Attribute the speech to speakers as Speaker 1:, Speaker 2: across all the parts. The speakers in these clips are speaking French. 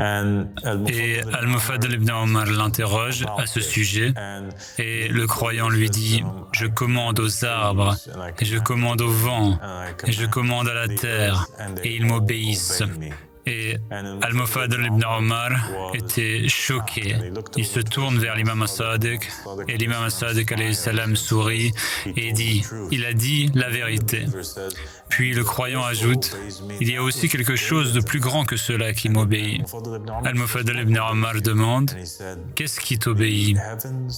Speaker 1: Et Al-Mufaddal ibn Omar l'interroge à ce sujet et le croyant lui dit « Je commande aux arbres, et je commande au vent, et je commande à la terre, et ils m'obéissent. » Et Al-Mufaddal ibn Omar était choqué. Il se tourne vers l'imam as-Sadiq et l'imam as-Sadiq alayhi salam sourit et dit « Il a dit la vérité ». Puis le croyant ajoute « Il y a aussi quelque chose de plus grand que cela qui m'obéit ». Al-Mufaddal ibn Omar demande « Qu'est-ce qui t'obéit »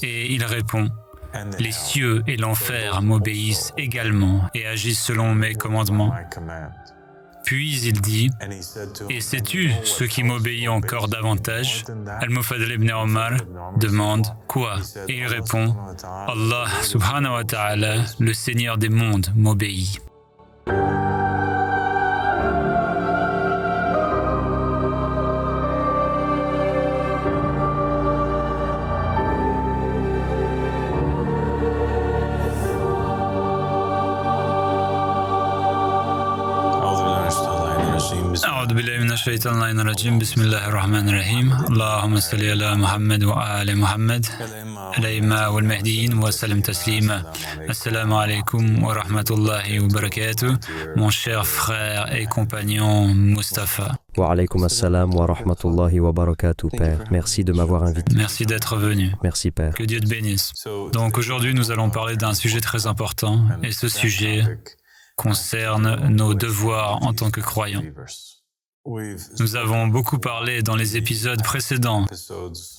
Speaker 1: Et il répond « Les cieux et l'enfer m'obéissent également et agissent selon mes commandements ». Puis il dit « Et sais-tu ce qui m'obéit encore davantage ?» Al-Mufaddal ibn Omar demande « Quoi ?» Et il répond « Allah subhanahu wa ta'ala, le Seigneur des mondes, m'obéit. » أعوذ بالله من الشيطان اللعين الرجيم بسم الله الرحمن الرحيم اللهم صل على محمد وآل محمد الأئمة والمهديين وسلم تسليما Assalamu alaikum wa rahmatullahi wa barakatuh, mon cher frère et compagnon Mustapha.
Speaker 2: Wa alaykum assalam wa rahmatullahi wa barakatuh, Père. Merci de m'avoir invité.
Speaker 1: Merci d'être venu.
Speaker 2: Merci, Père.
Speaker 1: Que Dieu te bénisse. Donc aujourd'hui, nous allons parler d'un sujet très important, et ce sujet concerne nos devoirs en tant que croyants. Nous avons beaucoup parlé dans les épisodes précédents,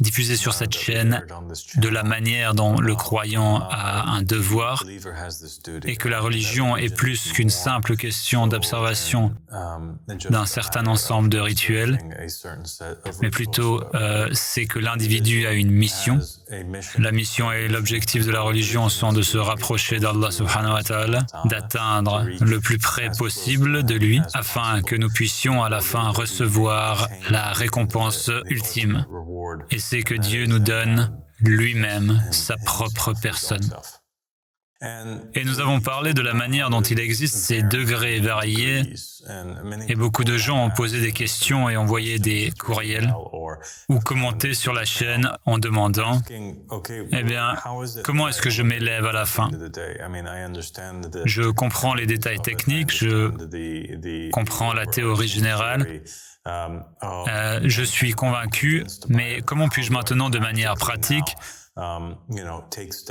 Speaker 1: diffusés sur cette chaîne, de la manière dont le croyant a un devoir et que la religion est plus qu'une simple question d'observation d'un certain ensemble de rituels, mais plutôt c'est que l'individu a une mission. La mission et l'objectif de la religion sont de se rapprocher d'Allah subhanahu wa ta'ala, d'atteindre le plus près possible de lui, afin que nous puissions à la fin recevoir la récompense ultime. Et c'est que Dieu nous donne lui-même sa propre personne. Et nous avons parlé de la manière dont il existe ces degrés variés, et beaucoup de gens ont posé des questions et envoyé des courriels ou commenté sur la chaîne en demandant « Eh bien, comment est-ce que je m'élève à la fin ?» Je comprends les détails techniques, je comprends la théorie générale, je suis convaincu, mais comment puis-je maintenant de manière pratique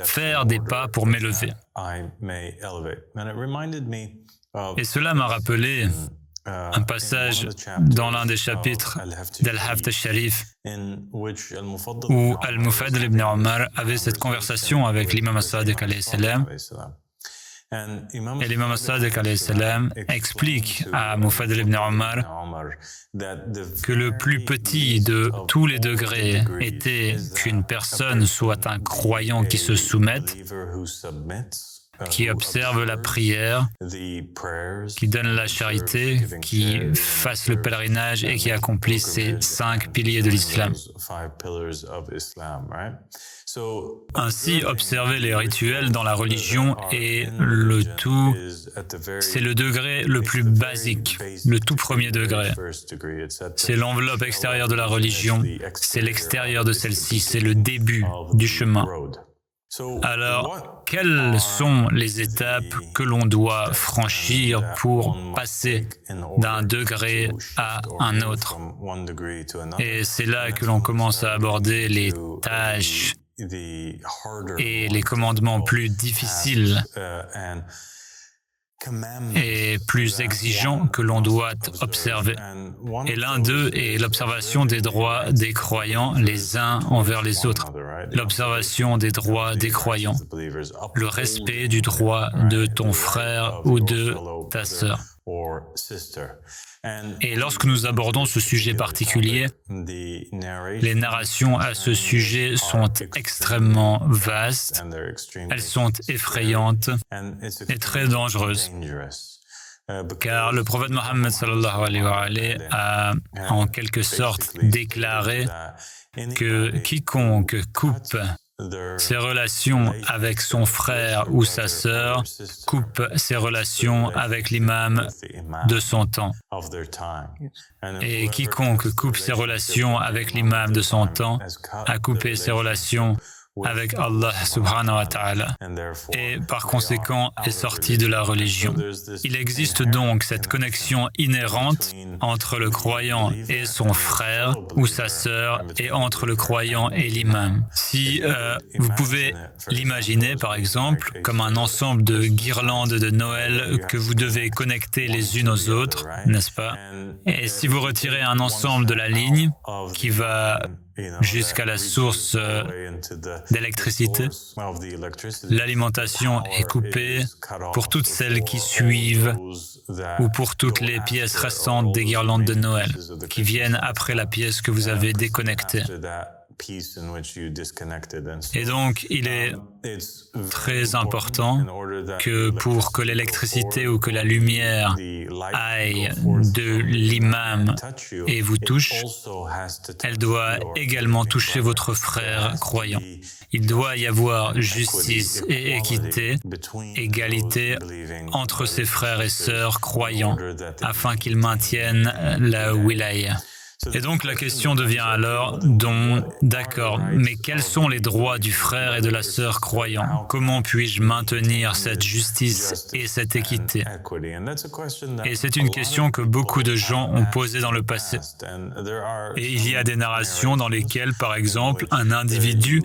Speaker 1: faire des pas pour m'élever. Et cela m'a rappelé un passage dans l'un des chapitres d'Al-Hafd al-Sharif où Al-Mufaddal ibn Omar avait cette conversation avec l'imam as-Sadiq alayhi salam. Et l'imam as-Sadiq alayhi salam explique à Mufaddal ibn Omar que le plus petit de tous les degrés était qu'une personne soit un croyant qui se soumette, qui observe la prière, qui donne la charité, qui fasse le pèlerinage et qui accomplisse ces 5 piliers de l'islam. Ainsi, observer les rituels dans la religion et le tout, c'est le degré le plus basique, le tout premier degré. C'est l'enveloppe extérieure de la religion, c'est l'extérieur de celle-ci, c'est le début du chemin. Alors, quelles sont les étapes que l'on doit franchir pour passer d'un degré à un autre? Et c'est là que l'on commence à aborder les tâches et les commandements plus difficiles et plus exigeants que l'on doit observer. Et l'un d'eux est l'observation des droits des croyants les uns envers les autres. L'observation des droits des croyants. Le respect du droit de ton frère ou de ta sœur. Et lorsque nous abordons ce sujet particulier, les narrations à ce sujet sont extrêmement vastes, elles sont effrayantes et très dangereuses. Car le prophète Mohammed sallallahu alayhi wa alayhi a en quelque sorte déclaré que quiconque coupe ses relations avec son frère ou sa sœur coupe ses relations avec l'imam de son temps. Et quiconque coupe ses relations avec l'imam de son temps a coupé ses relations avec Allah subhanahu wa ta'ala et par conséquent est sorti de la religion. Il existe donc cette connexion inhérente entre le croyant et son frère ou sa sœur et entre le croyant et l'imam. Si vous pouvez l'imaginer par exemple comme un ensemble de guirlandes de Noël que vous devez connecter les unes aux autres, n'est-ce pas? Et si vous retirez un ensemble de la ligne qui va jusqu'à la source d'électricité, l'alimentation est coupée pour toutes celles qui suivent ou pour toutes les pièces restantes des guirlandes de Noël qui viennent après la pièce que vous avez déconnectée. Et donc, il est très important que pour que l'électricité ou que la lumière aille de l'imam et vous touche, elle doit également toucher votre frère croyant. Il doit y avoir justice et équité, égalité entre ses frères et sœurs croyants, afin qu'ils maintiennent la wilaya. Et donc la question devient alors, d'accord, mais quels sont les droits du frère et de la sœur croyants? Comment puis-je maintenir cette justice et cette équité? Et c'est une question que beaucoup de gens ont posée dans le passé. Et il y a des narrations dans lesquelles, par exemple, un individu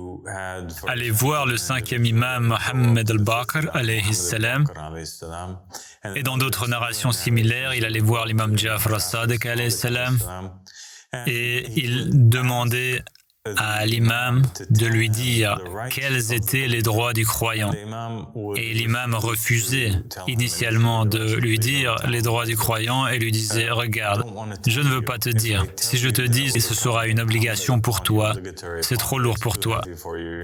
Speaker 1: allait voir le 5e imam Mohammed al-Baqir, alayhi salam, et dans d'autres narrations similaires, il allait voir l'imam Ja'far as-Sadiq, alayhi salam, et il demandait à l'imam de lui dire quels étaient les droits du croyant. Et l'imam refusait initialement de lui dire les droits du croyant et lui disait « Regarde, je ne veux pas te dire. Si je te dis, ce sera une obligation pour toi. C'est trop lourd pour toi.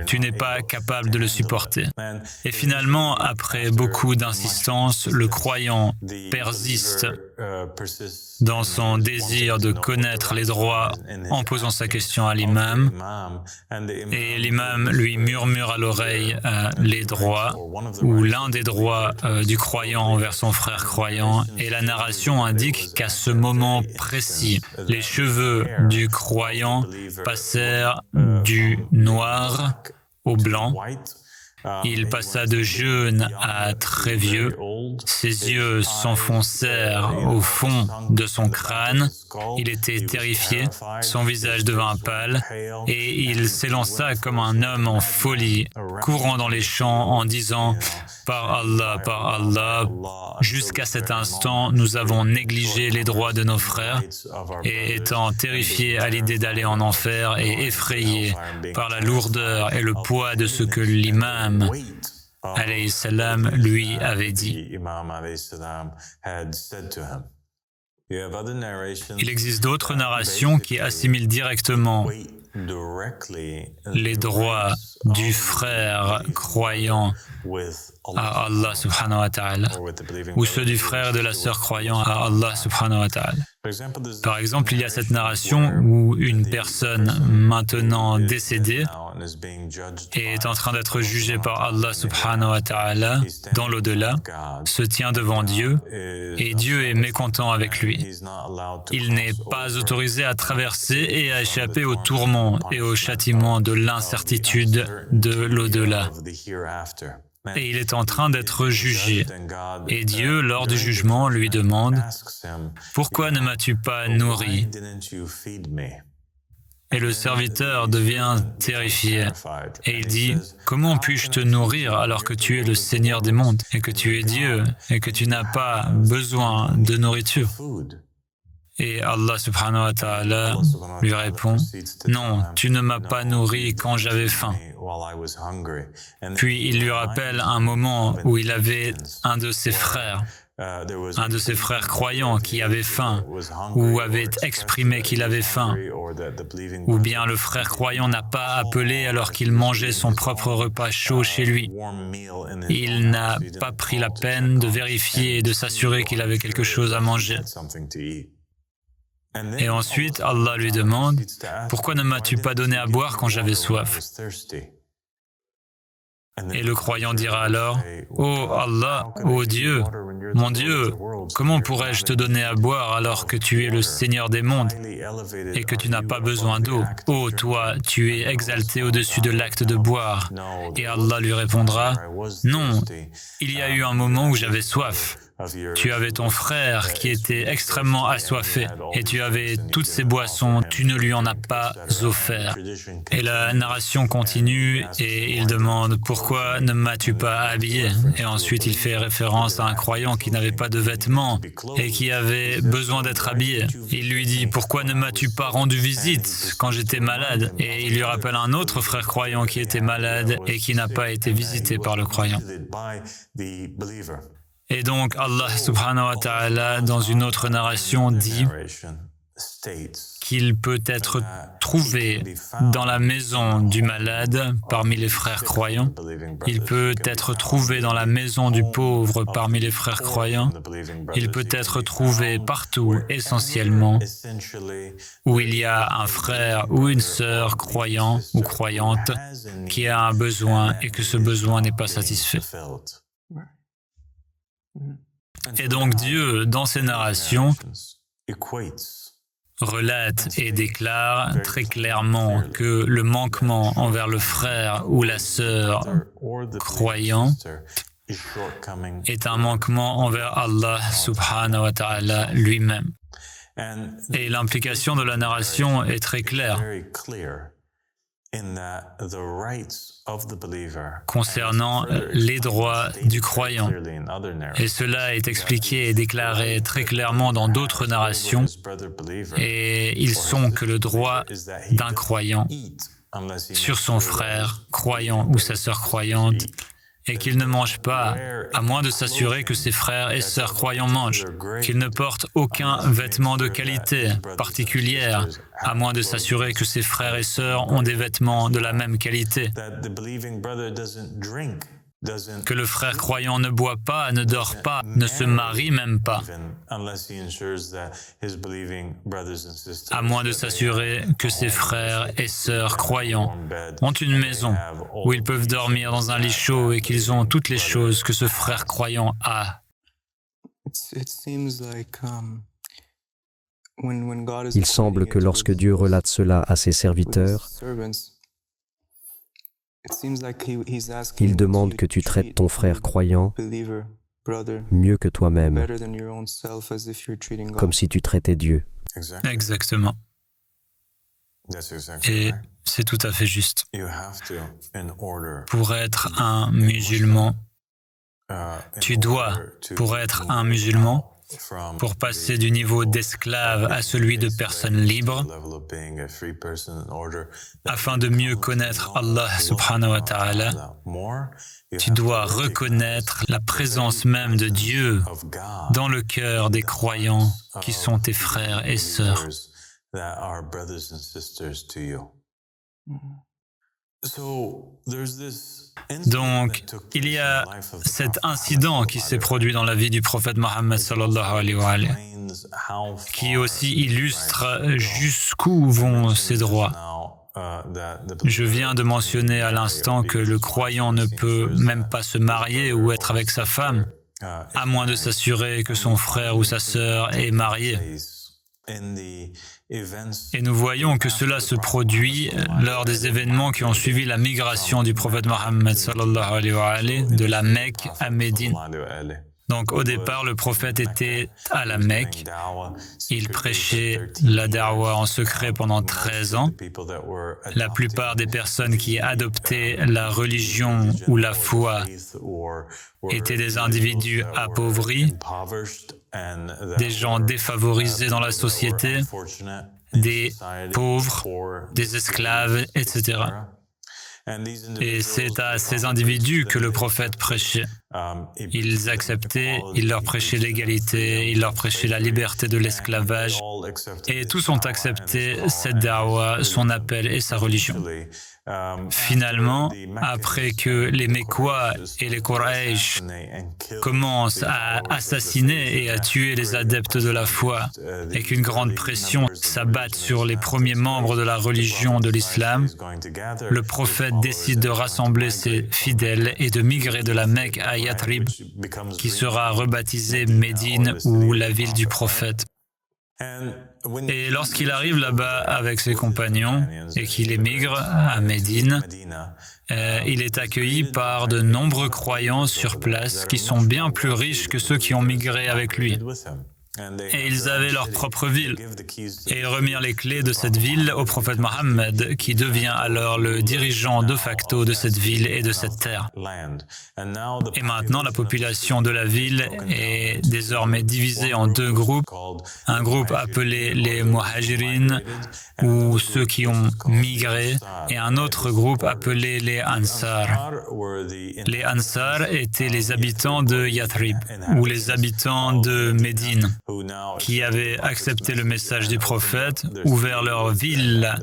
Speaker 1: Tu n'es pas capable de le supporter. » Et finalement, après beaucoup d'insistance, le croyant persiste dans son désir de connaître les droits en posant sa question à l'imam. Et l'imam lui murmure à l'oreille les droits, ou l'un des droits du croyant envers son frère croyant. Et la narration indique qu'à ce moment précis, les cheveux du croyant passèrent du noir au blanc. Il passa de jeune à très vieux, ses yeux s'enfoncèrent au fond de son crâne, il était terrifié, son visage devint pâle, et il s'élança comme un homme en folie, courant dans les champs en disant « Par Allah, jusqu'à cet instant, nous avons négligé les droits de nos frères, et étant terrifié à l'idée d'aller en enfer et effrayé par la lourdeur et le poids de ce que l'imam alayhi salam lui avait dit. » Il existe d'autres narrations qui assimilent directement les droits du frère croyant à Allah subhanahu wa ta'ala ou ceux du frère et de la sœur croyant à Allah subhanahu wa ta'ala. Par exemple, il y a cette narration où une personne maintenant décédée est en train d'être jugée par Allah subhanahu wa ta'ala dans l'au-delà, se tient devant Dieu et Dieu est mécontent avec lui. Il n'est pas autorisé à traverser et à échapper au tourment et au châtiment de l'incertitude de l'au-delà. Et il est en train d'être jugé. Et Dieu, lors du jugement, lui demande « Pourquoi ne m'as-tu pas nourri ?» Et le serviteur devient terrifié. Et il dit « Comment puis-je te nourrir alors que tu es le Seigneur des mondes et que tu es Dieu et que tu n'as pas besoin de nourriture ?» Et Allah subhanahu wa ta'ala lui répond « Non, tu ne m'as pas nourri quand j'avais faim. » Puis il lui rappelle un moment où il avait un de ses frères croyants qui avait faim ou avait exprimé qu'il avait faim, ou bien le frère croyant n'a pas appelé alors qu'il mangeait son propre repas chaud chez lui. Il n'a pas pris la peine de vérifier et de s'assurer qu'il avait quelque chose à manger. Et ensuite, Allah lui demande « Pourquoi ne m'as-tu pas donné à boire quand j'avais soif ?» Et le croyant dira alors, « Oh Allah, ô Dieu, mon Dieu, comment pourrais-je te donner à boire alors que tu es le Seigneur des mondes et que tu n'as pas besoin d'eau? Oh, toi, tu es exalté au-dessus de l'acte de boire. » Et Allah lui répondra, « Non, il y a eu un moment où j'avais soif. Tu avais ton frère qui était extrêmement assoiffé et tu avais toutes ces boissons, tu ne lui en as pas offert. » Et la narration continue et il demande « Pourquoi ne m'as-tu pas habillé ?» Et ensuite il fait référence à un croyant qui n'avait pas de vêtements et qui avait besoin d'être habillé. Il lui dit « Pourquoi ne m'as-tu pas rendu visite quand j'étais malade ?» Et il lui rappelle un autre frère croyant qui était malade et qui n'a pas été visité par le croyant. Et donc Allah subhanahu wa ta'ala dans une autre narration dit qu'il peut être trouvé dans la maison du malade parmi les frères croyants, il peut être trouvé dans la maison du pauvre parmi les frères croyants, il peut être trouvé partout essentiellement où il y a un frère ou une sœur croyant ou croyante qui a un besoin et que ce besoin n'est pas satisfait. Et donc Dieu, dans ses narrations, relate et déclare très clairement que le manquement envers le frère ou la sœur croyant est un manquement envers Allah subhanahu wa ta'ala lui-même. Et l'implication de la narration est très claire concernant les droits du croyant. Et cela est expliqué et déclaré très clairement dans d'autres narrations, et ils sont que le droit d'un croyant sur son frère croyant ou sa sœur croyante, et qu'il ne mange pas, à moins de s'assurer que ses frères et sœurs croyants mangent, qu'il ne porte aucun vêtement de qualité particulière, à moins de s'assurer que ses frères et sœurs ont des vêtements de la même qualité, que le frère croyant ne boit pas, ne dort pas, ne se marie même pas, à moins de s'assurer que ses frères et sœurs croyants ont une maison où ils peuvent dormir dans un lit chaud et qu'ils ont toutes les choses que ce frère croyant a.
Speaker 2: Il semble que lorsque Dieu relate cela à ses serviteurs, il demande que tu traites ton frère croyant mieux que toi-même, comme si tu traitais Dieu.
Speaker 1: Exactement. Et c'est tout à fait juste. Pour être un musulman, tu dois, pour être un musulman, pour passer du niveau d'esclave à celui de personne libre, afin de mieux connaître Allah subhanahu wa ta'ala, tu dois reconnaître la présence même de Dieu dans le cœur des croyants qui sont tes frères et sœurs. Donc, il y a cet incident qui s'est produit dans la vie du prophète Mohammed sallallahu alayhi wa sallam, qui aussi illustre jusqu'où vont ses droits. Je viens de mentionner à l'instant que le croyant ne peut même pas se marier ou être avec sa femme, à moins de s'assurer que son frère ou sa sœur est marié. Et nous voyons que cela se produit lors des événements qui ont suivi la migration du prophète Mohammed sallallahu alayhi wa sallam de la Mecque à Médine. Donc au départ, le prophète était à la Mecque. Il prêchait la da'wa en secret pendant 13 ans. La plupart des personnes qui adoptaient la religion ou la foi étaient des individus appauvris, des gens défavorisés dans la société, des pauvres, des esclaves, etc. Et c'est à ces individus que le prophète prêchait. Ils acceptaient, il leur prêchait l'égalité, il leur prêchait la liberté de l'esclavage, et tous ont accepté cette da'wa, son appel et sa religion. Finalement, après que les Mécois et les Quraysh commencent à assassiner et à tuer les adeptes de la foi et qu'une grande pression s'abatte sur les premiers membres de la religion de l'islam, le prophète décide de rassembler ses fidèles et de migrer de la Mecque à Yathrib, qui sera rebaptisée Médine ou la ville du prophète. Et lorsqu'il arrive là-bas avec ses compagnons et qu'il émigre à Médine, il est accueilli par de nombreux croyants sur place qui sont bien plus riches que ceux qui ont migré avec lui. Et ils avaient leur propre ville. Et ils remirent les clés de cette ville au prophète Mohammed, qui devient alors le dirigeant de facto de cette ville et de cette terre. Et maintenant, la population de la ville est désormais divisée en deux groupes. Un groupe appelé les Muhajirin, ou ceux qui ont migré, et un autre groupe appelé les Ansar. Les Ansar étaient les habitants de Yathrib, ou les habitants de Médine, qui avaient accepté le message du prophète, ouvert leur ville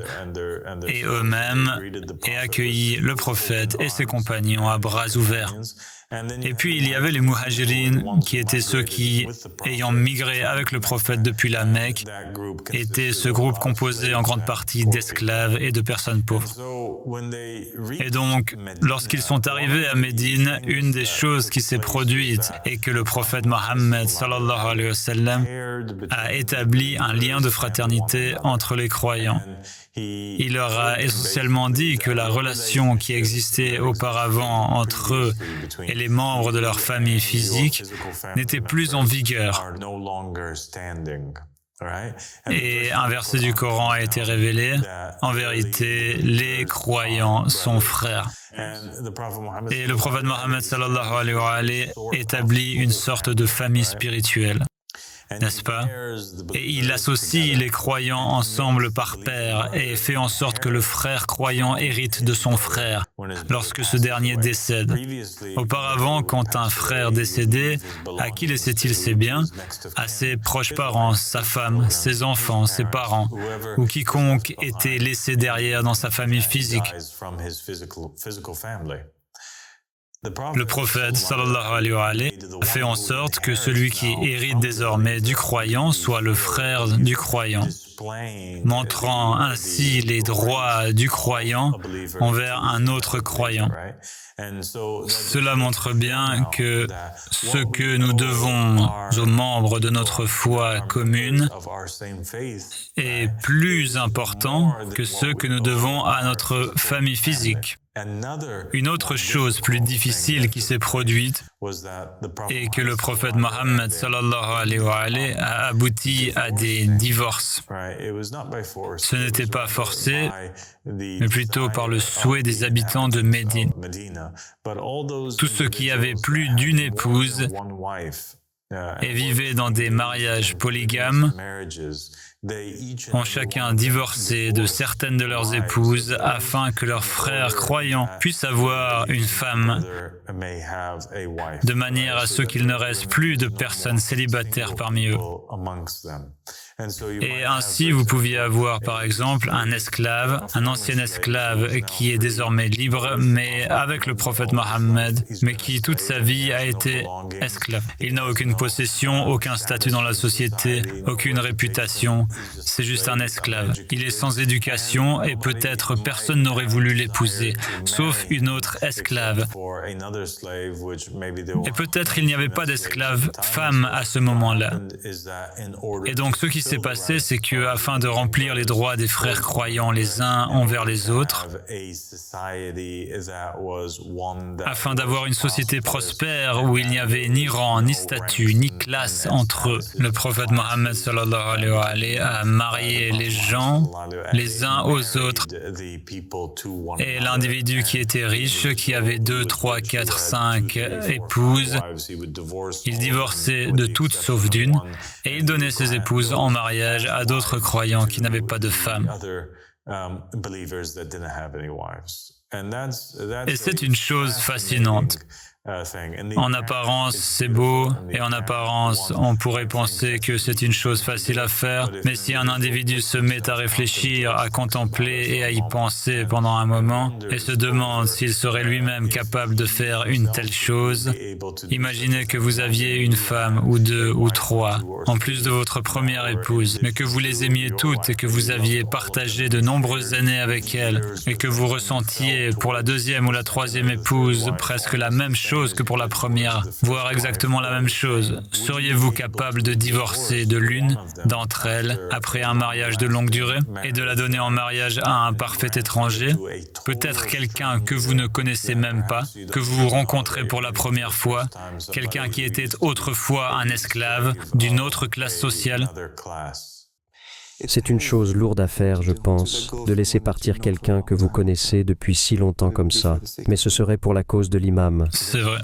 Speaker 1: et eux-mêmes, et accueilli le prophète et ses compagnons à bras ouverts. Et puis il y avait les Muhajirin, qui étaient ceux qui, ayant migré avec le prophète depuis la Mecque, étaient ce groupe composé en grande partie d'esclaves et de personnes pauvres. Et donc, lorsqu'ils sont arrivés à Médine, une des choses qui s'est produite est que le prophète Mohammed sallallahu alayhi wa sallam a établi un lien de fraternité entre les croyants. Il leur a essentiellement dit que la relation qui existait auparavant entre eux et les membres de leur famille physique n'était plus en vigueur. Et un verset du Coran a été révélé. En vérité, les croyants sont frères. Et le prophète Mohammed sallallahu alayhi wa sallam établit une sorte de famille spirituelle. N'est-ce pas? Et il associe les croyants ensemble par paire et fait en sorte que le frère croyant hérite de son frère lorsque ce dernier décède. Auparavant, quand un frère décédait, à qui laissait-il ses biens? À ses proches parents, sa femme, ses enfants, ses parents, ou quiconque était laissé derrière dans sa famille physique. Le prophète sallallahu alayhi wa sallam a fait en sorte que celui qui hérite désormais du croyant soit le frère du croyant, montrant ainsi les droits du croyant envers un autre croyant. Cela montre bien que ce que nous devons aux membres de notre foi commune est plus important que ce que nous devons à notre famille physique. Une autre chose plus difficile qui s'est produite est que le prophète Mohammed sallallahu alayhi wa sallam a abouti à des divorces. Ce n'était pas forcé, mais plutôt par le souhait des habitants de Médine. Tous ceux qui avaient plus d'une épouse et vivaient dans des mariages polygames ont chacun divorcé de certaines de leurs épouses afin que leurs frères croyants puissent avoir une femme, de manière à ce qu'il ne reste plus de personnes célibataires parmi eux. Et ainsi, vous pouviez avoir, par exemple, un esclave, un ancien esclave qui est désormais libre, mais avec le prophète Mohammed, mais qui toute sa vie a été esclave. Il n'a aucune possession, aucun statut dans la société, aucune réputation. C'est juste un esclave. Il est sans éducation et peut-être personne n'aurait voulu l'épouser, sauf une autre esclave. Et peut-être il n'y avait pas d'esclave femme à ce moment-là. Et donc ce qui s'est passé, c'est que afin de remplir les droits des frères croyants les uns envers les autres, afin d'avoir une société prospère où il n'y avait ni rang, ni statut, ni classe entre eux, le prophète Mohammed sallallahu alayhi wa sallam a marié les gens les uns aux autres. Et l'individu qui était riche, qui avait 2, 3, 4, 5 épouses, il divorçait de toutes sauf d'une, et il donnait ses épouses en mariage à d'autres croyants qui n'avaient pas de femmes. Et c'est une chose fascinante. En apparence, c'est beau, et en apparence, on pourrait penser que c'est une chose facile à faire, mais si un individu se met à réfléchir, à contempler et à y penser pendant un moment, et se demande s'il serait lui-même capable de faire une telle chose, imaginez que vous aviez une femme, ou deux, ou trois, en plus de votre première épouse, mais que vous les aimiez toutes et que vous aviez partagé de nombreuses années avec elles, et que vous ressentiez pour la deuxième ou la troisième épouse presque la même chose que pour la première, voire exactement la même chose. Seriez-vous capable de divorcer de l'une d'entre elles après un mariage de longue durée et de la donner en mariage à un parfait étranger, peut-être quelqu'un que vous ne connaissez même pas, que vous rencontrez pour la première fois, quelqu'un qui était autrefois un esclave d'une autre classe sociale?
Speaker 2: C'est une chose lourde à faire, je pense, de laisser partir quelqu'un que vous connaissez depuis si longtemps comme ça, mais ce serait pour la cause de l'imam.
Speaker 1: C'est vrai.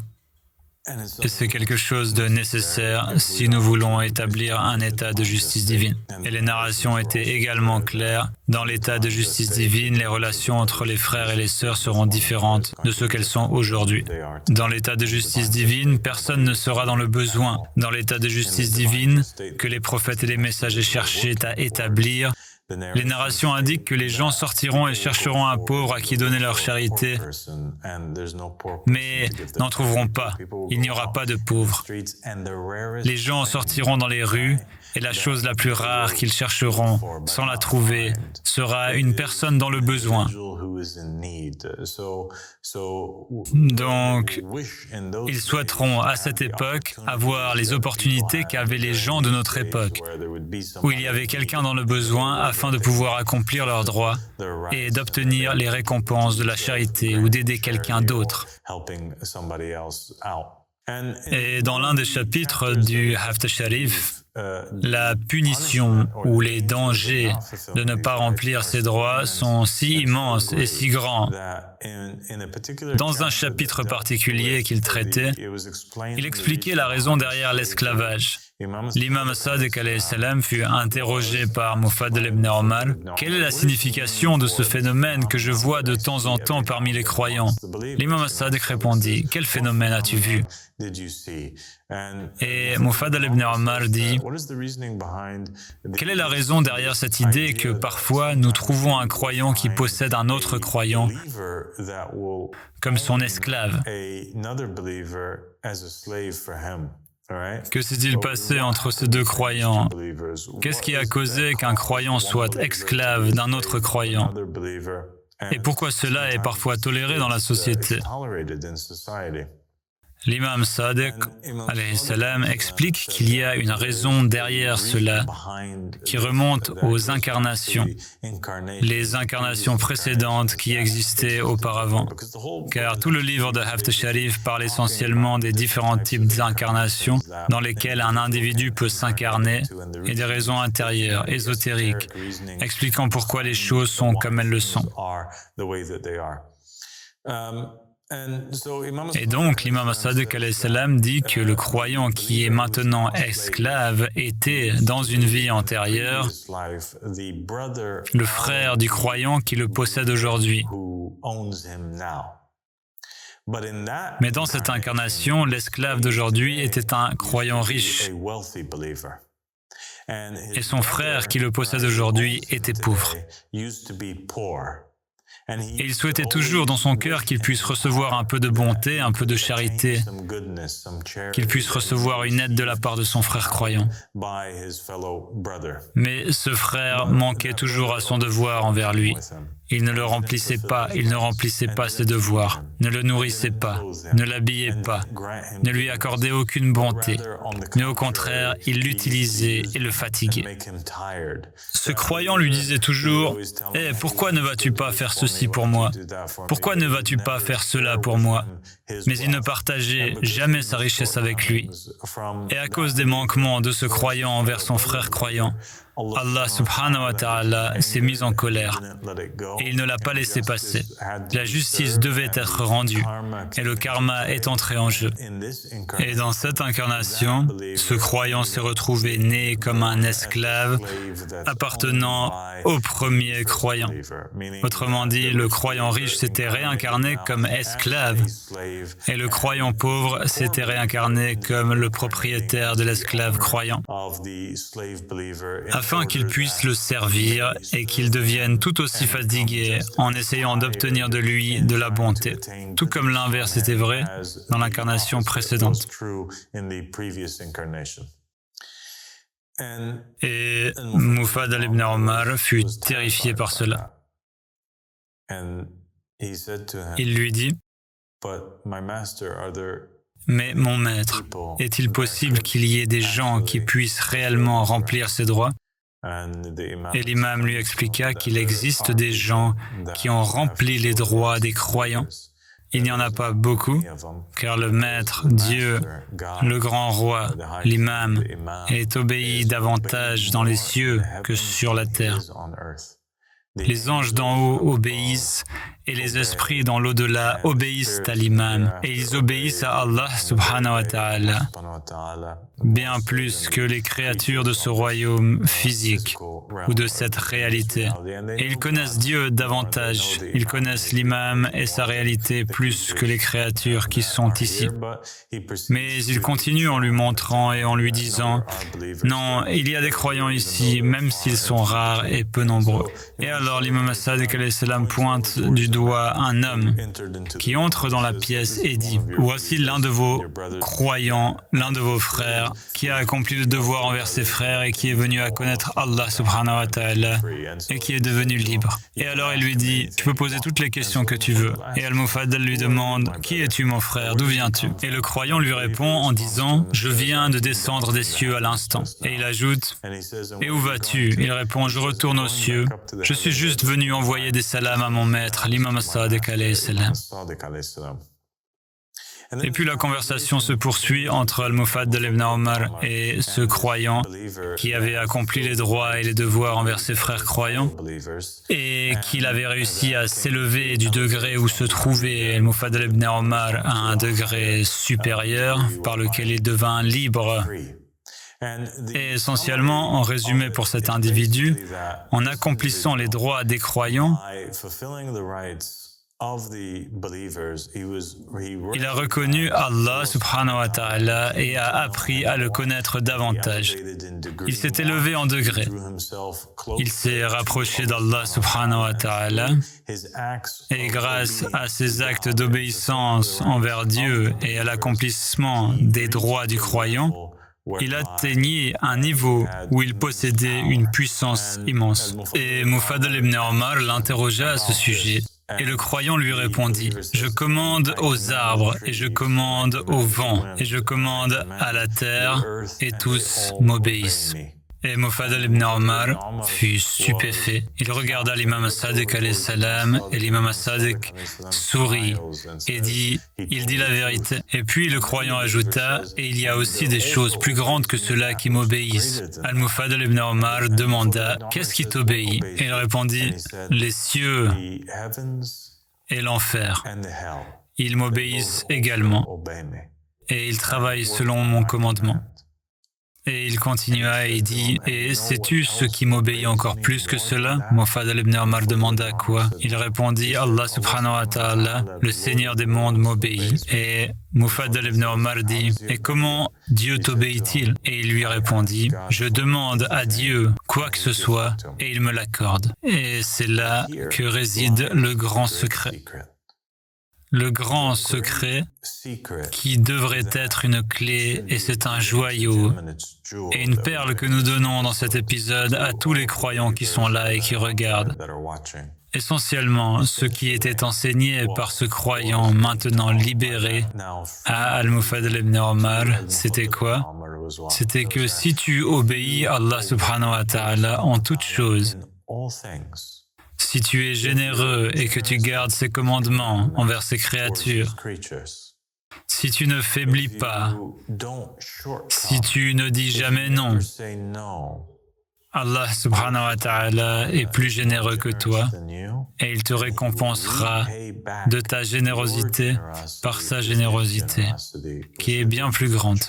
Speaker 1: Et c'est quelque chose de nécessaire si nous voulons établir un état de justice divine. Et les narrations étaient également claires. Dans l'état de justice divine, les relations entre les frères et les sœurs seront différentes de ce qu'elles sont aujourd'hui. Dans l'état de justice divine, personne ne sera dans le besoin. Dans l'état de justice divine, que les prophètes et les messagers cherchaient à établir, les narrations indiquent que les gens sortiront et chercheront un pauvre à qui donner leur charité, mais n'en trouveront pas. Il n'y aura pas de pauvres. Les gens sortiront dans les rues et la chose la plus rare qu'ils chercheront, sans la trouver, sera une personne dans le besoin. Donc, ils souhaiteront à cette époque avoir les opportunités qu'avaient les gens de notre époque, où il y avait quelqu'un dans le besoin afin de pouvoir accomplir leurs droits et d'obtenir les récompenses de la charité ou d'aider quelqu'un d'autre. Et dans l'un des chapitres du Haftarh Sharif, la punition ou les dangers de ne pas remplir ses droits sont si immenses et si grands. Dans un chapitre particulier qu'il traitait, il expliquait la raison derrière l'esclavage. L'imam Sadiq alayhi salam fut interrogé par Mufaddal ibn Omar. Quelle est la signification de ce phénomène que je vois de temps en temps parmi les croyants? L'imam Sadiq répondit, quel phénomène as-tu vu? Et Mufaddal ibn Omar dit, quelle est la raison derrière cette idée que parfois nous trouvons un croyant qui possède un autre croyant comme son esclave? Que s'est-il passé entre ces deux croyants? Qu'est-ce qui a causé qu'un croyant soit esclave d'un autre croyant? Et pourquoi cela est parfois toléré dans la société? L'imam Sadiq alayhi salam explique qu'il y a une raison derrière cela qui remonte aux incarnations, les incarnations précédentes qui existaient auparavant. Car tout le livre de Haftarh Sharif parle essentiellement des différents types d'incarnations dans lesquelles un individu peut s'incarner et des raisons intérieures, ésotériques, expliquant pourquoi les choses sont comme elles le sont. Et donc, l'imam Sadiq alayhi salam dit que le croyant qui est maintenant esclave était, dans une vie antérieure, le frère du croyant qui le possède aujourd'hui. Mais dans cette incarnation, l'esclave d'aujourd'hui était un croyant riche. Et son frère qui le possède aujourd'hui était pauvre. Et il souhaitait toujours dans son cœur qu'il puisse recevoir un peu de bonté, un peu de charité, qu'il puisse recevoir une aide de la part de son frère croyant. Mais ce frère manquait toujours à son devoir envers lui. Il ne le remplissait pas, il ne remplissait pas ses devoirs, ne le nourrissait pas, ne l'habillait pas, ne lui accordait aucune bonté, mais au contraire, il l'utilisait et le fatiguait. Ce croyant lui disait toujours « Eh, pourquoi ne vas-tu pas faire ceci pour moi? Pourquoi ne vas-tu pas faire cela pour moi ?» Mais il ne partageait jamais sa richesse avec lui. Et à cause des manquements de ce croyant envers son frère croyant, Allah subhanahu wa ta'ala s'est mis en colère et il ne l'a pas laissé passer. La justice devait être rendue et le karma est entré en jeu. Et dans cette incarnation, ce croyant s'est retrouvé né comme un esclave appartenant au premier croyant. Autrement dit, le croyant riche s'était réincarné comme esclave et le croyant pauvre s'était réincarné comme le propriétaire de l'esclave croyant, afin qu'il puisse le servir et qu'il devienne tout aussi fatigué en essayant d'obtenir de lui de la bonté, tout comme l'inverse était vrai dans l'incarnation précédente. Et Mufaddal ibn Omar fut terrifié par cela. Il lui dit, « Mais mon maître, est-il possible qu'il y ait des gens qui puissent réellement remplir ces droits ?» Et l'imam lui expliqua qu'il existe des gens qui ont rempli les droits des croyants. Il n'y en a pas beaucoup, car le Maître, Dieu, le grand roi, l'imam, est obéi davantage dans les cieux que sur la terre. Les anges d'en haut obéissent et les esprits dans l'au-delà obéissent à l'imam et ils obéissent à Allah subhanahu wa ta'ala bien plus que les créatures de ce royaume physique ou de cette réalité. Et ils connaissent Dieu davantage, ils connaissent l'imam et sa réalité plus que les créatures qui sont ici. Mais ils continuent en lui montrant et en lui disant « Non, il y a des croyants ici, même s'ils sont rares et peu nombreux. » Et alors l'imam As-Sadiq alayhi salam pointe du doigt un homme qui entre dans la pièce et dit « Voici l'un de vos croyants, l'un de vos frères, qui a accompli le devoir envers ses frères et qui est venu à connaître Allah subhanahu wa ta'ala et qui est devenu libre. » Et alors il lui dit « Tu peux poser toutes les questions que tu veux. » Et Al-Mufaddal lui demande « Qui es-tu mon frère? D'où viens-tu » Et le croyant lui répond en disant « Je viens de descendre des cieux à l'instant. » Et il ajoute « Et où vas-tu » Il répond « Je retourne aux cieux. Je suis juste venu envoyer des salams à mon maître, l'imam As-Sadiq alayhi salam. » Et puis la conversation se poursuit entre Al-Mufaddal ibn Omar et ce croyant qui avait accompli les droits et les devoirs envers ses frères croyants et qu'il avait réussi à s'élever du degré où se trouvait Al-Mufaddal ibn Omar à un degré supérieur par lequel il devint libre. Et essentiellement, en résumé pour cet individu, en accomplissant les droits des croyants, il a reconnu Allah subhanahu wa ta'ala et a appris à le connaître davantage. Il s'est élevé en degré. Il s'est rapproché d'Allah subhanahu wa ta'ala et grâce à ses actes d'obéissance envers Dieu et à l'accomplissement des droits du croyant, il atteignit un niveau où il possédait une puissance immense. Et Mufaddal ibn Omar l'interrogea à ce sujet. Et le croyant lui répondit, « Je commande aux arbres, et je commande au vent, et je commande à la terre, et tous m'obéissent. » Et Mufaddal ibn Omar fut stupéfait. Il regarda l'imam As-Sadiq alayhi salam, et l'imam As-Sadiq sourit et dit, « Il dit la vérité. » Et puis le croyant ajouta, « Et il y a aussi des choses plus grandes que ceux-là qui m'obéissent. » Al-Mufaddal ibn Omar demanda, « Qu'est-ce qui t'obéit ?» Et il répondit, « Les cieux et l'enfer. Ils m'obéissent également, et ils travaillent selon mon commandement. » Et il continua et dit, « Et sais-tu ce qui m'obéit encore plus que cela ?» Mufaddal ibn Omar demanda quoi. Il répondit, « Allah subhanahu wa ta'ala, le Seigneur des mondes m'obéit. » Et Mufaddal ibn Omar dit, « Et comment Dieu t'obéit-il » Et il lui répondit, « Je demande à Dieu quoi que ce soit et il me l'accorde. » Et c'est là que réside le grand secret. Le grand secret qui devrait être une clé, et c'est un joyau et une perle que nous donnons dans cet épisode à tous les croyants qui sont là et qui regardent. Essentiellement, ce qui était enseigné par ce croyant maintenant libéré à Al-Mufaddal ibn Omar, c'était quoi? C'était que si tu obéis à Allah subhanahu wa ta'ala en toutes choses, si tu es généreux et que tu gardes ses commandements envers ses créatures, si tu ne faiblis pas, si tu ne dis jamais non, Allah subhanahu wa ta'ala est plus généreux que toi et il te récompensera de ta générosité par sa générosité, qui est bien plus grande.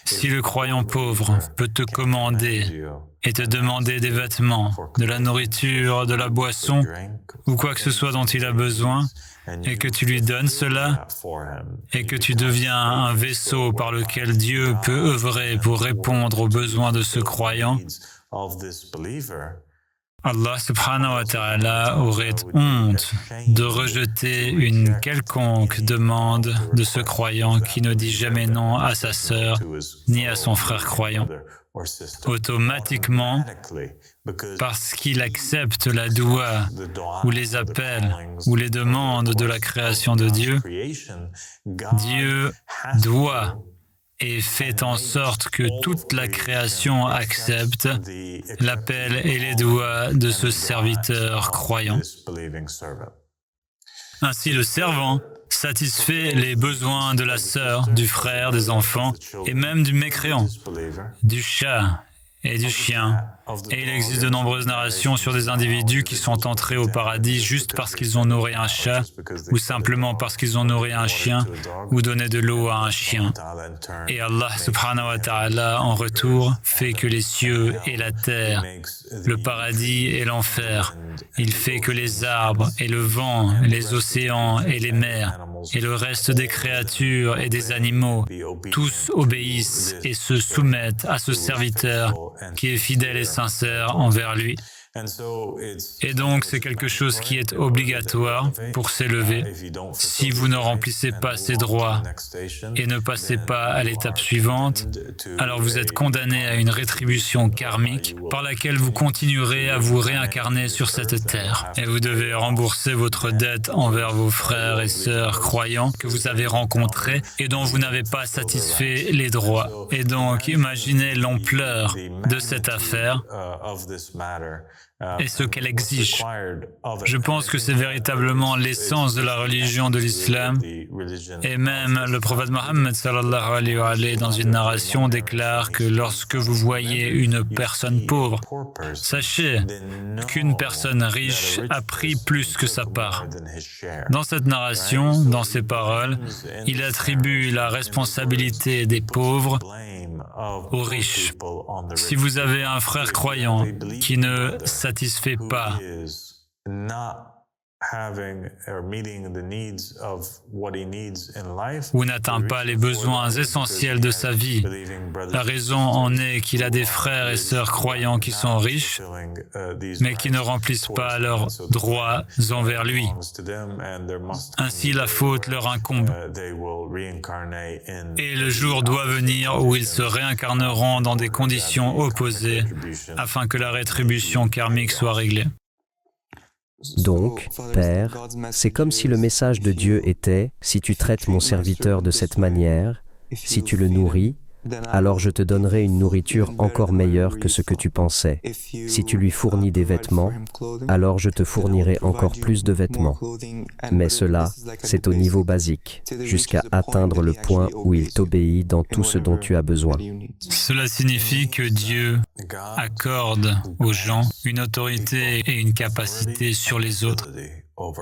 Speaker 1: Si le croyant pauvre peut te commander et te demander des vêtements, de la nourriture, de la boisson ou quoi que ce soit dont il a besoin, et que tu lui donnes cela, et que tu deviens un vaisseau par lequel Dieu peut œuvrer pour répondre aux besoins de ce croyant, Allah subhanahu wa ta'ala aurait honte de rejeter une quelconque demande de ce croyant qui ne dit jamais non à sa sœur ni à son frère croyant. Automatiquement, parce qu'il accepte la doua ou les appels ou les demandes de la création de Dieu, Dieu doit et fait en sorte que toute la création accepte l'appel et les douas de ce serviteur croyant. Ainsi, le servant satisfait les besoins de la sœur, du frère, des enfants et même du mécréant, du chat et du chien. Et il existe de nombreuses narrations sur des individus qui sont entrés au paradis juste parce qu'ils ont nourri un chat, ou simplement parce qu'ils ont nourri un chien, ou donné de l'eau à un chien. Et Allah subhanahu wa ta'ala, en retour, fait que les cieux et la terre, le paradis et l'enfer, il fait que les arbres et le vent, les océans et les mers, et le reste des créatures et des animaux, tous obéissent et se soumettent à ce serviteur qui est fidèle et sincère envers lui. Et donc, c'est quelque chose qui est obligatoire pour s'élever. Si vous ne remplissez pas ces droits et ne passez pas à l'étape suivante, alors vous êtes condamné à une rétribution karmique par laquelle vous continuerez à vous réincarner sur cette terre. Et vous devez rembourser votre dette envers vos frères et sœurs croyants que vous avez rencontrés et dont vous n'avez pas satisfait les droits. Et donc, imaginez l'ampleur de cette affaire et ce qu'elle exige. Je pense que c'est véritablement l'essence de la religion de l'islam. Et même le prophète Mohammed sallallahu alayhi wa sallam, dans une narration, déclare que lorsque vous voyez une personne pauvre, sachez qu'une personne riche a pris plus que sa part. Dans cette narration, dans ces paroles, il attribue la responsabilité des pauvres aux riches. Si vous avez un frère croyant qui ne satisfait pas ou n'atteint pas les besoins essentiels de sa vie, la raison en est qu'il a des frères et sœurs croyants qui sont riches, mais qui ne remplissent pas leurs droits envers lui. Ainsi, la faute leur incombe. Et le jour doit venir où ils se réincarneront dans des conditions opposées afin que la rétribution karmique soit réglée.
Speaker 2: Donc, Père, c'est comme si le message de Dieu était « Si tu traites mon serviteur de cette manière, si tu le nourris, alors je te donnerai une nourriture encore meilleure que ce que tu pensais. Si tu lui fournis des vêtements, alors je te fournirai encore plus de vêtements. » Mais cela, c'est au niveau basique, jusqu'à atteindre le point où il t'obéit dans tout ce dont tu as besoin.
Speaker 1: Cela signifie que Dieu accorde aux gens une autorité et une capacité sur les autres.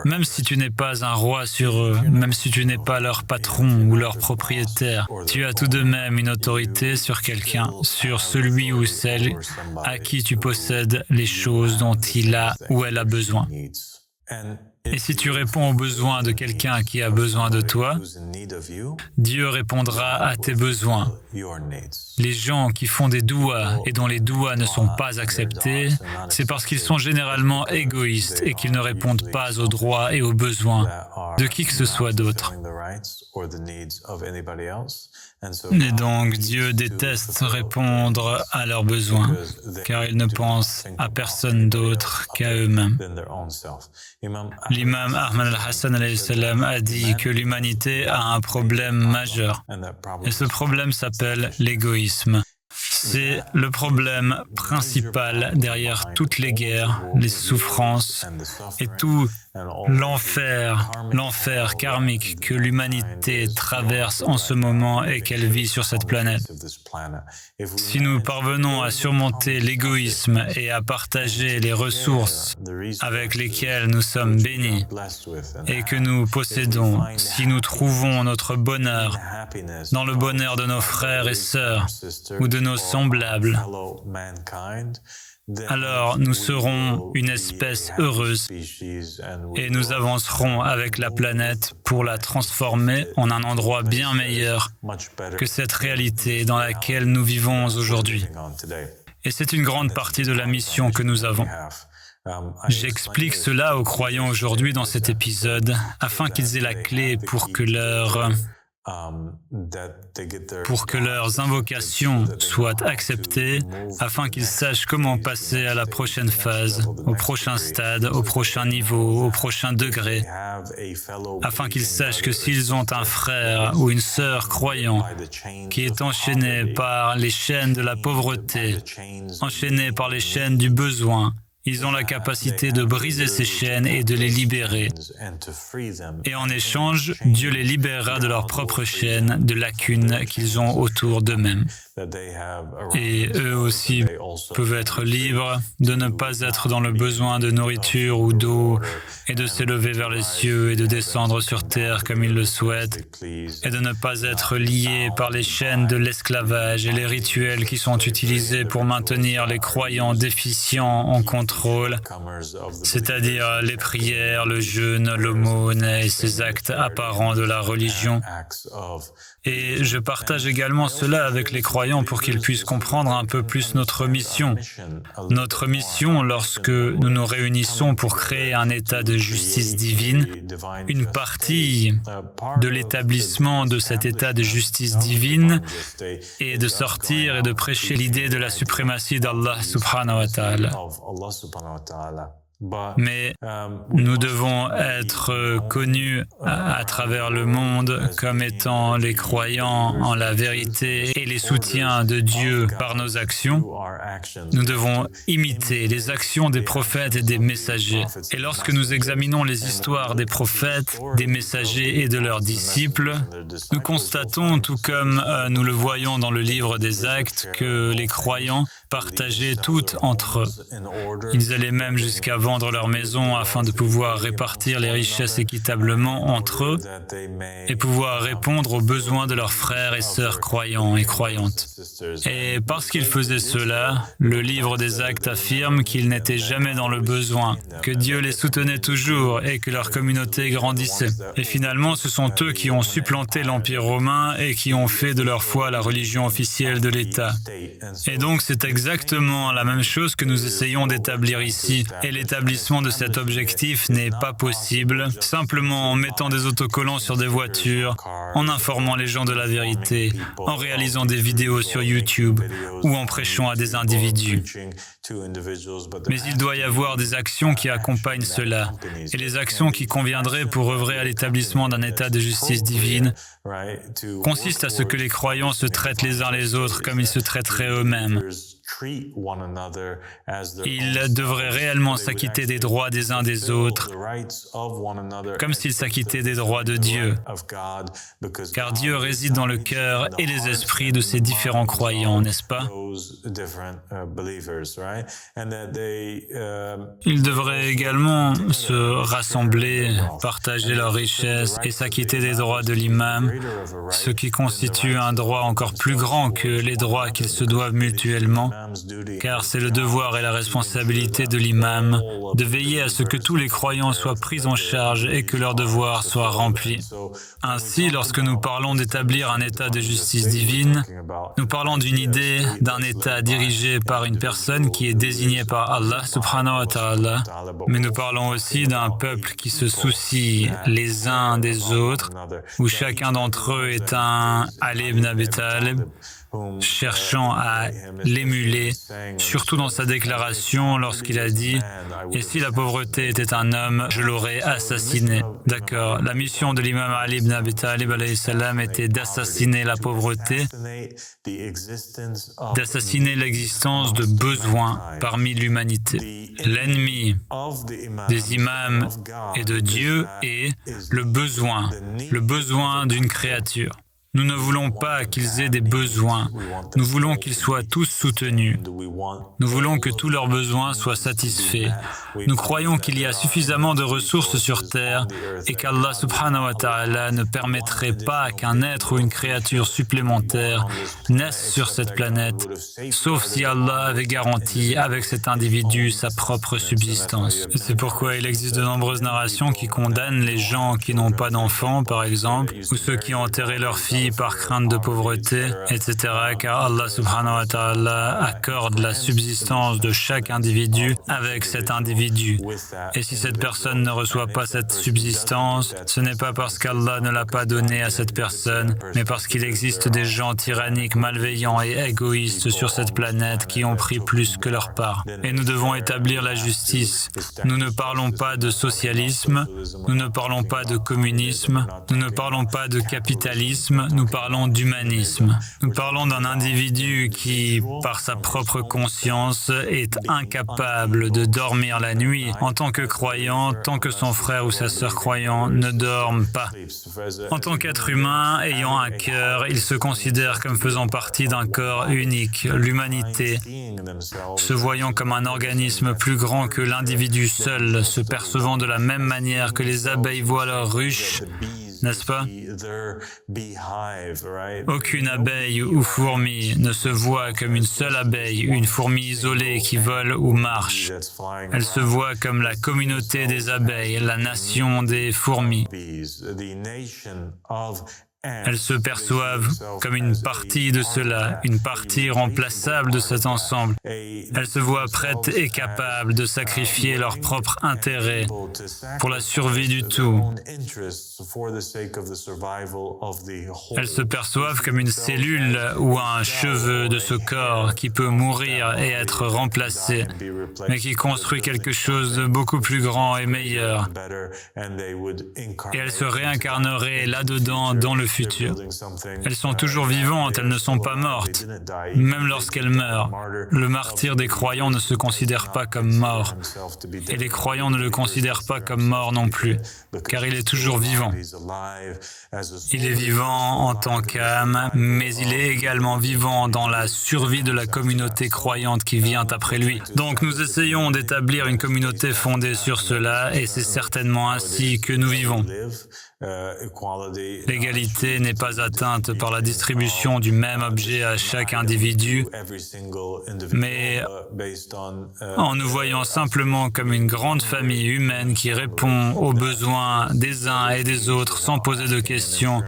Speaker 1: Même si tu n'es pas un roi sur eux, même si tu n'es pas leur patron ou leur propriétaire, tu as tout de même une autorité sur quelqu'un, sur celui ou celle à qui tu possèdes les choses dont il a ou elle a besoin. Et si tu réponds aux besoins de quelqu'un qui a besoin de toi, Dieu répondra à tes besoins. Les gens qui font des douas et dont les douas ne sont pas acceptés, c'est parce qu'ils sont généralement égoïstes et qu'ils ne répondent pas aux droits et aux besoins de qui que ce soit d'autre. Et donc Dieu déteste répondre à leurs besoins, car ils ne pensent à personne d'autre qu'à eux-mêmes. L'imam Ahmad al-Hassan a dit que l'humanité a un problème majeur, et ce problème s'appelle l'égoïsme. C'est le problème principal derrière toutes les guerres, les souffrances et tout l'enfer karmique que l'humanité traverse en ce moment et qu'elle vit sur cette planète. Si nous parvenons à surmonter l'égoïsme et à partager les ressources avec lesquelles nous sommes bénis et que nous possédons, si nous trouvons notre bonheur dans le bonheur de nos frères et sœurs ou de nos semblables, alors nous serons une espèce heureuse et nous avancerons avec la planète pour la transformer en un endroit bien meilleur que cette réalité dans laquelle nous vivons aujourd'hui. Et c'est une grande partie de la mission que nous avons. J'explique cela aux croyants aujourd'hui dans cet épisode afin qu'ils aient la clé pour que leurs invocations soient acceptées, afin qu'ils sachent comment passer à la prochaine phase, au prochain stade, au prochain niveau, au prochain degré, afin qu'ils sachent que s'ils ont un frère ou une sœur croyant qui est enchaîné par les chaînes de la pauvreté, enchaîné par les chaînes du besoin, ils ont la capacité de briser ces chaînes et de les libérer. Et en échange, Dieu les libérera de leurs propres chaînes, de lacunes qu'ils ont autour d'eux-mêmes. Et eux aussi peuvent être libres de ne pas être dans le besoin de nourriture ou d'eau et de s'élever vers les cieux et de descendre sur terre comme ils le souhaitent et de ne pas être liés par les chaînes de l'esclavage et les rituels qui sont utilisés pour maintenir les croyants déficients en contrôle, c'est-à-dire les prières, le jeûne, l'aumône et ces actes apparents de la religion. Et je partage également cela avec les croyants pour qu'ils puissent comprendre un peu plus notre mission. Notre mission, lorsque nous nous réunissons pour créer un état de justice divine, une partie de l'établissement de cet état de justice divine est de sortir et de prêcher l'idée de la suprématie d'Allah subhanahu wa ta'ala. Mais nous devons être connus à travers le monde comme étant les croyants en la vérité et les soutiens de Dieu par nos actions. Nous devons imiter les actions des prophètes et des messagers. Et lorsque nous examinons les histoires des prophètes, des messagers et de leurs disciples, nous constatons, tout comme nous le voyons dans le livre des Actes, que les croyants partageaient tout entre eux. Ils allaient même jusqu'à vendre leur maison afin de pouvoir répartir les richesses équitablement entre eux et pouvoir répondre aux besoins de leurs frères et sœurs croyants et croyantes. Et parce qu'ils faisaient cela, le livre des Actes affirme qu'ils n'étaient jamais dans le besoin, que Dieu les soutenait toujours et que leur communauté grandissait. Et finalement, ce sont eux qui ont supplanté l'Empire romain et qui ont fait de leur foi la religion officielle de l'État. Et donc, c'est exactement la même chose que nous essayons d'établir ici. Et l'établissement de cet objectif n'est pas possible simplement en mettant des autocollants sur des voitures, en informant les gens de la vérité, en réalisant des vidéos sur YouTube ou en prêchant à des individus. Mais il doit y avoir des actions qui accompagnent cela, et les actions qui conviendraient pour œuvrer à l'établissement d'un état de justice divine consistent à ce que les croyants se traitent les uns les autres comme ils se traiteraient eux-mêmes. Ils devraient réellement s'acquitter des droits des uns des autres, comme s'ils s'acquittaient des droits de Dieu, car Dieu réside dans le cœur et les esprits de ces différents croyants, n'est-ce pas? Ils devraient également se rassembler, partager leurs richesses et s'acquitter des droits de l'imam, ce qui constitue un droit encore plus grand que les droits qu'ils se doivent mutuellement, car c'est le devoir et la responsabilité de l'imam de veiller à ce que tous les croyants soient pris en charge et que leurs devoirs soient remplis. Ainsi, lorsque nous parlons d'établir un état de justice divine, nous parlons d'une idée d'un état dirigé par une personne qui est désignée par Allah subhanahu wa ta'ala, mais nous parlons aussi d'un peuple qui se soucie les uns des autres, où chacun d'entre eux est un Ali ibn Abi Talib, cherchant à l'émuler, surtout dans sa déclaration lorsqu'il a dit « Et si la pauvreté était un homme, je l'aurais assassiné ». D'accord, la mission de l'imam Ali ibn Abi Talib alayhi salam était d'assassiner la pauvreté, d'assassiner l'existence de besoins parmi l'humanité. L'ennemi des imams et de Dieu est le besoin d'une créature. Nous ne voulons pas qu'ils aient des besoins. Nous voulons qu'ils soient tous soutenus. Nous voulons que tous leurs besoins soient satisfaits. Nous croyons qu'il y a suffisamment de ressources sur terre et qu'Allah subhanahu wa ta'ala ne permettrait pas qu'un être ou une créature supplémentaire naisse sur cette planète, sauf si Allah avait garanti avec cet individu sa propre subsistance. C'est pourquoi il existe de nombreuses narrations qui condamnent les gens qui n'ont pas d'enfants, par exemple, ou ceux qui ont enterré leur fille par crainte de pauvreté, etc. Car Allah subhanahu wa ta'ala accorde la subsistance de chaque individu avec cet individu. Et si cette personne ne reçoit pas cette subsistance, ce n'est pas parce qu'Allah ne l'a pas donnée à cette personne, mais parce qu'il existe des gens tyranniques, malveillants et égoïstes sur cette planète qui ont pris plus que leur part. Et nous devons établir la justice. Nous ne parlons pas de socialisme, nous ne parlons pas de communisme, nous ne parlons pas de capitalisme, nous parlons d'humanisme. Nous parlons d'un individu qui, par sa propre conscience, est incapable de dormir la nuit en tant que croyant, tant que son frère ou sa sœur croyant ne dorment pas. En tant qu'être humain, ayant un cœur, il se considère comme faisant partie d'un corps unique, l'humanité, se voyant comme un organisme plus grand que l'individu seul, se percevant de la même manière que les abeilles voient leur ruche, n'est-ce pas? Aucune abeille ou fourmi ne se voit comme une seule abeille, une fourmi isolée qui vole ou marche. Elle se voit comme la communauté des abeilles, la nation des fourmis. Elles se perçoivent comme une partie de cela, une partie remplaçable de cet ensemble. Elles se voient prêtes et capables de sacrifier leur propre intérêt pour la survie du tout. Elles se perçoivent comme une cellule ou un cheveu de ce corps qui peut mourir et être remplacé, mais qui construit quelque chose de beaucoup plus grand et meilleur. Et elles se réincarneraient là-dedans dans le futur. Elles sont toujours vivantes, elles ne sont pas mortes, même lorsqu'elles meurent. Le martyr des croyants ne se considère pas comme mort, et les croyants ne le considèrent pas comme mort non plus, car il est toujours vivant. Il est vivant en tant qu'âme, mais il est également vivant dans la survie de la communauté croyante qui vient après lui. Donc nous essayons d'établir une communauté fondée sur cela, et c'est certainement ainsi que nous vivons. L'égalité n'est pas atteinte par la distribution du même objet à chaque individu, mais en nous voyant simplement comme une grande famille humaine qui répond aux besoins des uns et des autres sans poser de questions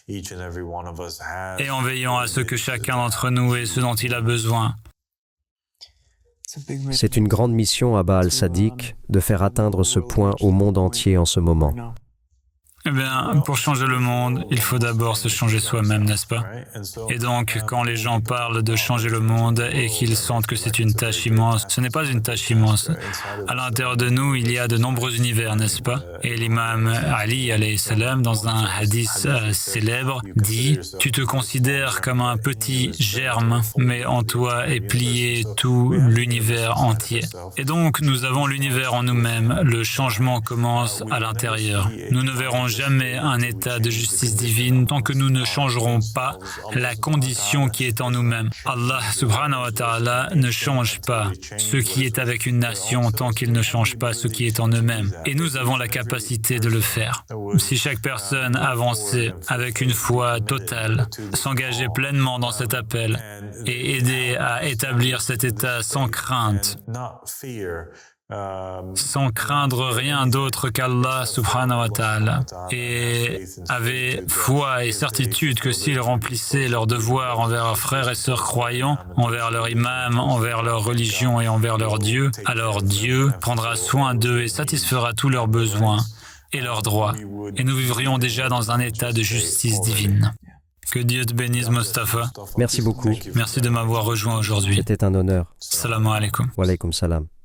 Speaker 1: et en veillant à ce que chacun d'entre nous ait ce dont il a besoin.
Speaker 2: C'est une grande mission, Abba al-Sadiq, de faire atteindre ce point au monde entier en ce moment.
Speaker 1: Eh bien, pour changer le monde, il faut d'abord se changer soi-même, n'est-ce pas? Et donc, quand les gens parlent de changer le monde et qu'ils sentent que c'est une tâche immense, ce n'est pas une tâche immense. À l'intérieur de nous, il y a de nombreux univers, n'est-ce pas? Et l'imam Ali, alayhi salam, dans un hadith célèbre, dit « Tu te considères comme un petit germe, mais en toi est plié tout l'univers entier. » Et donc, nous avons l'univers en nous-mêmes. Le changement commence à l'intérieur. Nous ne verrons jamais un état de justice divine tant que nous ne changerons pas la condition qui est en nous-mêmes. Allah subhanahu wa ta'ala ne change pas ce qui est avec une nation tant qu'il ne change pas ce qui est en eux-mêmes. Et nous avons la capacité de le faire. Si chaque personne avançait avec une foi totale, s'engageait pleinement dans cet appel et aidait à établir cet état sans crainte, sans craindre rien d'autre qu'Allah subhanahu wa ta'ala, et avaient foi et certitude que s'ils remplissaient leurs devoirs envers leurs frères et sœurs croyants, envers leur imam, envers leur religion et envers leur Dieu, alors Dieu prendra soin d'eux et satisfera tous leurs besoins et leurs droits, et nous vivrions déjà dans un état de justice divine. Que Dieu te bénisse, Mustapha.
Speaker 2: Merci beaucoup.
Speaker 1: Merci de m'avoir rejoint aujourd'hui.
Speaker 2: C'était un honneur.
Speaker 1: Salam alaikum.
Speaker 2: Wa alaykoum salam.